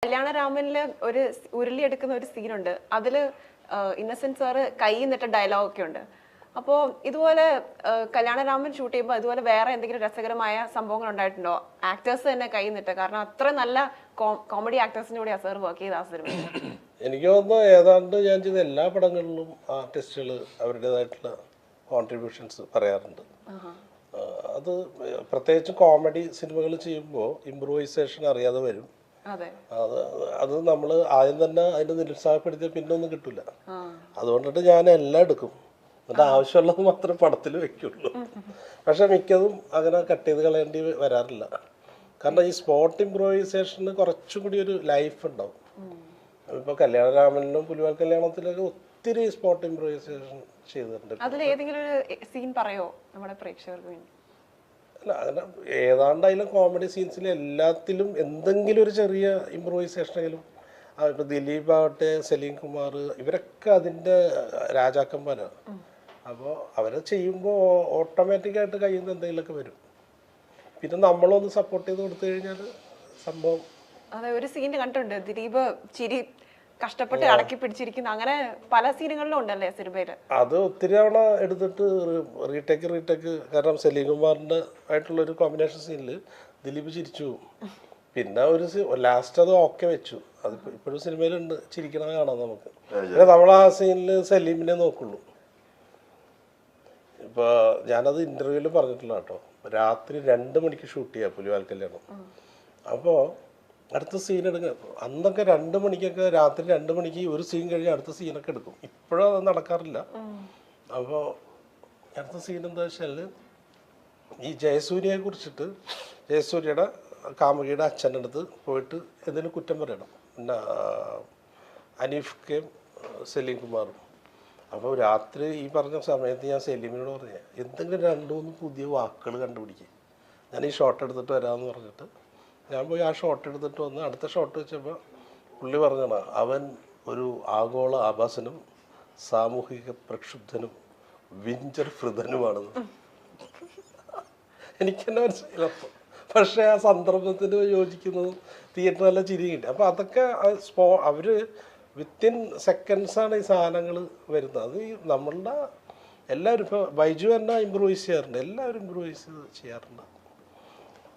കല്യാണരാമനില് ഒരു ഉരുളിയെടുക്കുന്ന ഒരു സീനുണ്ട്. അതില് ഇന്നസെന്റ് സാറ് കൈ നിട്ട ഡയലോഗ് ഒക്കെ ഉണ്ട്. അപ്പോൾ ഇതുപോലെ കല്യാണരാമൻ ഷൂട്ട് ചെയ്യുമ്പോൾ അതുപോലെ വേറെ എന്തെങ്കിലും രസകരമായ സംഭവങ്ങൾ ഉണ്ടായിട്ടുണ്ടോ? ആക്ടേഴ്സ് തന്നെ കൈ നിട്ട, കാരണം അത്ര നല്ല കോമഡി ആക്ടേഴ്സിന്റെ കൂടെ സാർ വർക്ക് ചെയ്ത ആ സിനിമ. എനിക്ക് തോന്നുന്നു ഏതാണ്ട് ഞാൻ ചെയ്ത എല്ലാ പടങ്ങളിലും ആർട്ടിസ്റ്റുകൾ അവരുടേതായിട്ടുള്ള കോൺട്രിബ്യൂഷൻസ് പറയാറുണ്ട്. അത് പ്രത്യേകിച്ച് കോമഡി സിനിമകൾ ചെയ്യുമ്പോൾ ഇംപ്രൂവൈസേഷൻ അറിയാതെ വരും. അത് നമ്മൾ ആദ്യം തന്നെ അതിനെ നിരുത്സാഹപ്പെടുത്തിയാൽ പിന്നെ ഒന്നും കിട്ടില്ല. അതുകൊണ്ടിട്ട് ഞാൻ എല്ലാം എടുക്കും, എന്നിട്ട് ആവശ്യമുള്ളത് മാത്രമേ പടത്തിൽ വെക്കുള്ളൂ. പക്ഷെ മിക്കതും അങ്ങനെ കട്ട് ചെയ്ത് കളയേണ്ടി വരാറില്ല. കാരണം ഈ സ്പോട്ട് ഇംപ്രൂവൈസേഷന് കുറച്ചും കൂടി ഒരു ലൈഫ് ഉണ്ടാവും. ഇപ്പോൾ കല്യാണരാമനിലും പുലിവാൽ കല്യാണത്തിലൊക്കെ ഒത്തിരി സ്പോട്ട് ഇംപ്രൂവൈസേഷൻ ചെയ്തിട്ടുണ്ട്. അതിൽ ഏതെങ്കിലും ഒരു സീൻ പറയോ നമ്മുടെ പ്രേക്ഷകർക്ക് വേണ്ടി? അല്ല, അങ്ങനെ ഏതാണ്ട് അതിലും കോമഡി സീൻസിൽ എല്ലാത്തിലും എന്തെങ്കിലും ഒരു ചെറിയ ഇംപ്രൂവൈസേഷനെങ്കിലും. ഇപ്പോൾ ദിലീപ് ആവട്ടെ, സലീം കുമാർ, ഇവരൊക്കെ അതിൻ്റെ രാജാക്കന്മാരാണ്. അപ്പോൾ അവരെ ചെയ്യുമ്പോൾ ഓട്ടോമാറ്റിക്കായിട്ട് കയ്യിൽ നിന്ന് എന്തെങ്കിലുമൊക്കെ വരും. പിന്നെ നമ്മളൊന്ന് സപ്പോർട്ട് ചെയ്ത് കൊടുത്തു കഴിഞ്ഞാൽ സംഭവം. അതെ, ഒരു സീൻ കണ്ടിട്ടുണ്ട്, ദിലീപ് ചിരി കഷ്ടപ്പെട്ട് അടക്കി പിടിച്ചിരിക്കുന്ന, അങ്ങനെ പല സീനുകളിലും ഉണ്ടല്ലേ സിനിമയിൽ. അത് ഒത്തിരി തവണ എടുത്തിട്ട് റീടേക്ക്. കാരണം സലീം കുമാറിൻ്റെ ആയിട്ടുള്ളൊരു കോമ്പിനേഷൻ സീനിൽ ദിലീപ് ചിരിച്ചു പോകും. പിന്നെ ഒരു ലാസ്റ്റ് അത് ഓക്കെ വെച്ചു. അത് ഇപ്പോഴും സിനിമയിലുണ്ട്, ചിരിക്കണത് കാണാം നമുക്ക്. പിന്നെ നമ്മൾ ആ സീനിൽ സലീമിനെ നോക്കുള്ളൂ. ഇപ്പോൾ ഞാനത് ഇൻ്റർവ്യൂവിൽ പറഞ്ഞിട്ടില്ല കേട്ടോ. രാത്രി 2 മണിക്ക് ഷൂട്ട് ചെയ്യാം പുലിവാൽ കല്യാണം. അപ്പോൾ അടുത്ത സീൻ എടുക്കുക. അന്നൊക്കെ 2 മണിക്കൊക്കെ, രാത്രി 2 മണിക്ക് ഒരു സീൻ കഴിഞ്ഞ് അടുത്ത സീനൊക്കെ എടുക്കും. ഇപ്പോഴും അത് നടക്കാറില്ല. അപ്പോൾ അടുത്ത സീൻ എന്താ വെച്ചാൽ, ഈ ജയസൂര്യയെ കുറിച്ചിട്ട് ജയസൂര്യയുടെ കാമുകിയുടെ അച്ഛൻ്റെ അടുത്ത് പോയിട്ട് എന്തെങ്കിലും കുറ്റം പറയണം, പിന്നെ അനീഫ് കെയും സലീം കുമാറും. അപ്പോൾ രാത്രി ഈ പറഞ്ഞ സമയത്ത് ഞാൻ സലീമിനോട് പറഞ്ഞു, എന്തെങ്കിലും 2-3 പുതിയ വാക്കുകൾ കണ്ടുപിടിക്കുക, ഞാൻ ഈ ഷോട്ട് എടുത്തിട്ട് വരാമെന്ന് പറഞ്ഞിട്ട് ഞാൻ പോയി ആ ഷോട്ട് എടുത്തിട്ട് വന്ന് അടുത്ത ഷോട്ട് വെച്ചപ്പോൾ പുള്ളി പറഞ്ഞാണ്, അവൻ ഒരു ആഗോള ആഭാസനും സാമൂഹിക പ്രക്ഷുബ്ധനും വിഞ്ചർ ഹൃദനുമാണെന്ന്. എനിക്കെന്നെ മനസ്സിലായി. പക്ഷേ ആ സന്ദർഭത്തിന് യോജിക്കുന്നതും തിയേറ്റർ നല്ല ചിരി കിട്ടി. അപ്പോൾ അതൊക്കെ അവർ വിത്തിൻ സെക്കൻഡ്സാണ് ഈ സാധനങ്ങൾ വരുന്നത്. അത് നമ്മളുടെ എല്ലാവരും, ഇപ്പോൾ ബൈജു തന്നെ ഇമ്പ്രൂവൈസ് ചെയ്യാറുണ്ട്, എല്ലാവരും ഇമ്പ്രൂവൈസ് ചെയ്യാറുണ്ട്.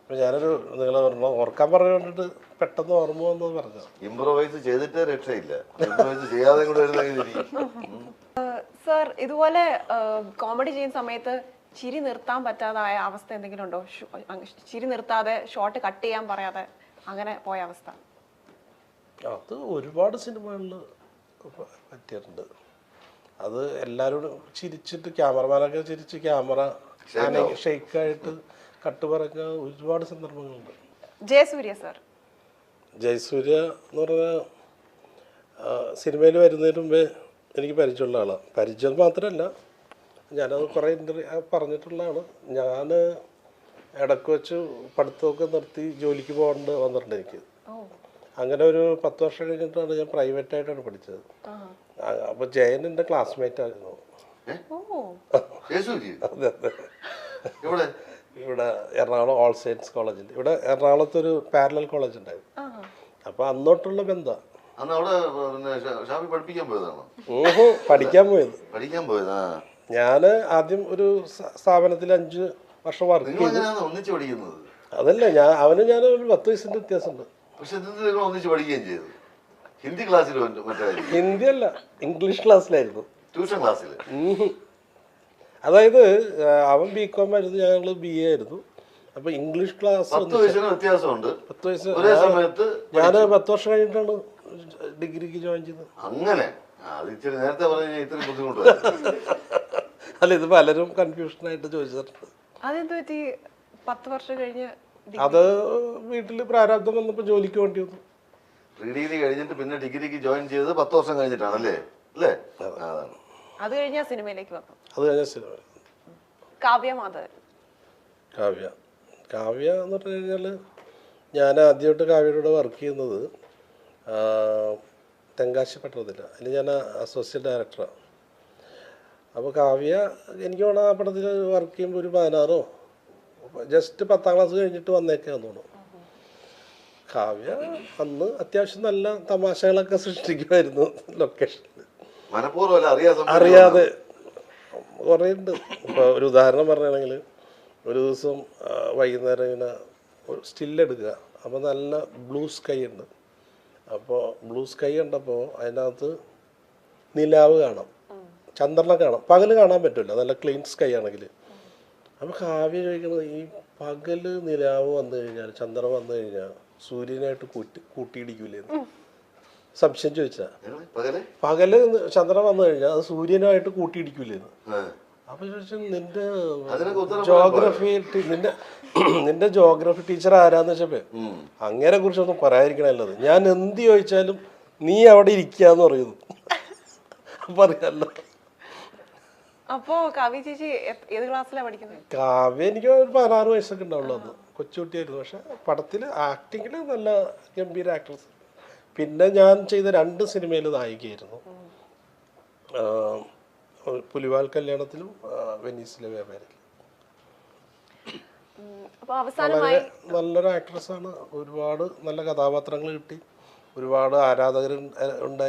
അപ്പോൾ ഞാനൊരു നിങ്ങളെ ഓർക്കാൻ പറഞ്ഞിട്ട് പെട്ടെന്ന് ഓർമ്മ വന്നത് പറഞ്ഞു. ഇംപ്രൂവൈസ് ചെയ്തിട്ടേ രക്ഷയില്ല, ഇംപ്രൂവൈസ് ചെയ്യാതെ കൂടെ സർ, ഇതുപോലെ കോമഡി ചെയ്യുന്ന സമയത്ത് ചിരി നിർത്താൻ പറ്റാതായ അവസ്ഥ എന്തെങ്കിലും ഉണ്ടോ? ചിരി നിർത്താതെ ഷോട്ട് കട്ട് ചെയ്യാൻ പറയാതെ അങ്ങനെ പോയ അവസ്ഥ? അത് ഒരുപാട് സിനിമകളിൽ പറ്റിയിട്ടുണ്ട്. അത് എല്ലാവരോടും ചിരിച്ചിട്ട്, ക്യാമറമാനൊക്കെ ചിരിച്ച് ക്യാമറ ഷെയ്ക്കായിട്ട് കട്ട് പറഞ്ഞ ഒരുപാട് സന്ദർഭങ്ങളുണ്ട്. ജയസൂര്യ സർ, ജയസൂര്യ എന്ന് പറഞ്ഞാൽ സിനിമയിൽ വരുന്നതിന് മുമ്പേ എനിക്ക് പരിചയമുള്ള ആളാണ്. പരിചയം മാത്രമല്ല, ഞാനത് കുറേ ഇൻ്റർവ്യൂ പറഞ്ഞിട്ടുള്ളതാണ്. ഞാൻ ഇടയ്ക്ക് വെച്ച് പഠിത്തമൊക്കെ നിർത്തി ജോലിക്ക് പോകേണ്ടി വന്നിട്ടുണ്ട് എനിക്ക്. അങ്ങനെ ഒരു 10 വർഷം കഴിഞ്ഞിട്ടാണ് ഞാൻ പ്രൈവറ്റായിട്ടാണ് പഠിച്ചത്. അപ്പോൾ ജയൻ എൻ്റെ ക്ലാസ്മേറ്റ് ആയിരുന്നു. അതെ അതെ, ഇവിടെ എറണാകുളം ഓൾ സയൻസ് കോളേജിൽ, ഇവിടെ എറണാകുളത്തൊരു പാരലൽ കോളേജ് ഉണ്ടായിരുന്നു. അപ്പോൾ അന്നോട്ടുള്ള ബന്ധം. പഠിക്കാൻ പോയത്. ഞാൻ ആദ്യം ഒരു സ്ഥാപനത്തിൽ 5 വർഷം വർക്ക് ചെയ്തു. അതല്ല, അവന് ഞാൻ ഒരു 10 വയസ്സിൻ്റെ വ്യത്യാസമുണ്ട്. ഹിന്ദി അല്ല, ഇംഗ്ലീഷ് ക്ലാസ്സിലായിരുന്നു, ട്യൂഷൻ ക്ലാസ്സിൽ. അതായത് അവൻ BCom ആയിരുന്നു, ഞങ്ങൾ BA ആയിരുന്നു. അപ്പൊ ഇംഗ്ലീഷ് ക്ലാസ് 10 വ്യത്യാസമുണ്ട്. 10 വയസ്സ്. ഞാൻ 10 വർഷം കഴിഞ്ഞിട്ടാണ് ഡിഗ്രിക്ക് ജോയിൻ ചെയ്തത്. അങ്ങനെ നേരത്തെ ഇത്രയും ബുദ്ധിമുട്ട്. അല്ല, ഇത് പലരും കൺഫ്യൂഷനായിട്ട് ചോദിച്ചിട്ടുണ്ട്. അതെന്ത് പറ്റി 10 വർഷം കഴിഞ്ഞ്? അത് വീട്ടിൽ പ്രാരാബ്ദം വന്നപ്പോൾ ജോലിക്ക് വേണ്ടി വന്നു. ഡിഗ്രി കഴിഞ്ഞിട്ട് പിന്നെ ഡിഗ്രിക്ക് ജോയിൻ ചെയ്തത് 10 വർഷം കഴിഞ്ഞിട്ടാണല്ലേ? അല്ലേ? അതാണ്. അത് കഴിഞ്ഞ സിനിമയിലേക്ക് വന്നു. അത് കഴിഞ്ഞ സിനിമ കാവ്യ മാധവൻ. കാവ്യ എന്ന് പറഞ്ഞു കഴിഞ്ഞാൽ, ഞാൻ ആദ്യമായിട്ട് കാവ്യയുടെ വർക്ക് ചെയ്യുന്നത് തെങ്കാശി പട്ടണത്തില്ല. അതിൽ ഞാൻ അസോസിയേറ്റ് ഡയറക്ടറാണ്. അപ്പോൾ കാവ്യ എനിക്ക് വേണം ആ പടത്തിൽ വർക്ക് ചെയ്യുമ്പോൾ ഒരു 16 ജസ്റ്റ് 10ാം ക്ലാസ് കഴിഞ്ഞിട്ട് വന്നേക്കാന്ന് തോന്നുന്നു. കാവ്യ അന്ന് അത്യാവശ്യം നല്ല തമാശകളൊക്കെ സൃഷ്ടിക്കുമായിരുന്നു ലൊക്കേഷനിൽ. മനഃപൂർവ്വം അറിയാതെ കുറേ ഉണ്ട്. ഇപ്പോൾ ഒരു ഉദാഹരണം പറയുകയാണെങ്കിൽ ഒരു ദിവസം വൈകുന്നേരം ഇങ്ങനെ ഒരു സ്റ്റില്ലെടുക്കുക. അപ്പോൾ നല്ല ബ്ലൂ സ്കൈ ഉണ്ട്. അപ്പോൾ ബ്ലൂ സ്കൈ കണ്ടപ്പോൾ അതിനകത്ത് നിലാവ് കാണാം, ചന്ദ്രനെ കാണാം. പകല് കാണാൻ പറ്റില്ല, നല്ല ക്ലീൻ സ്കൈ ആണെങ്കിൽ. അപ്പോൾ കാവ്യ ചോദിക്കുന്നത്, ഈ പകല് നിലാവ് വന്നു കഴിഞ്ഞാൽ, ചന്ദ്രൻ വന്നു കഴിഞ്ഞാൽ സൂര്യനായിട്ട് കൂട്ടിയിടിക്കൂലേന്ന് സംശയം ചോദിച്ചാ. പകല് ചന്ദ്രൻ വന്നു കഴിഞ്ഞാൽ അത് സൂര്യനായിട്ട് കൂട്ടിയിടിക്കൂലേന്ന്. അപ്പൊ ചോദിച്ചു, നിന്റെ ജോഗ്രഫി ടീച്ചർ ആരാന്ന് വെച്ചപ്പോ അങ്ങനെ കുറിച്ചൊന്നും പറയാതിരിക്കണല്ലത്. ഞാൻ എന്ത് ചോദിച്ചാലും നീ അവിടെ ഇരിക്കാന്ന് പറയുന്നു. പറയാല്ലോ. അപ്പോ കാവ്യ ചേച്ചി ഏത് ക്ലാസ്സിലാണ് പഠിക്കുന്നത്? കാവ്യ എനിക്ക് ഒരു 16 വയസ്സൊക്കെ ഉണ്ടാവുള്ളൂ. അന്ന് കൊച്ചുകുട്ടിയായിരുന്നു. പക്ഷെ പടത്തില് ആക്ടിങ്ങില് നല്ല ഗംഭീര ആക്ട്രസ്. പിന്നെ ഞാൻ ചെയ്ത 2 സിനിമയിൽ നായികയായിരുന്നു. പുലിവാൽ കല്യാണത്തിലും വെനീസിലെ വ്യാപാരിയിലും. വളരെ നല്ലൊരു ആക്ട്രസ്സാണ്. ഒരുപാട് നല്ല കഥാപാത്രങ്ങൾ കിട്ടി. ഒരുപാട് ആരാധകർ ഉണ്ടായിരുന്നു.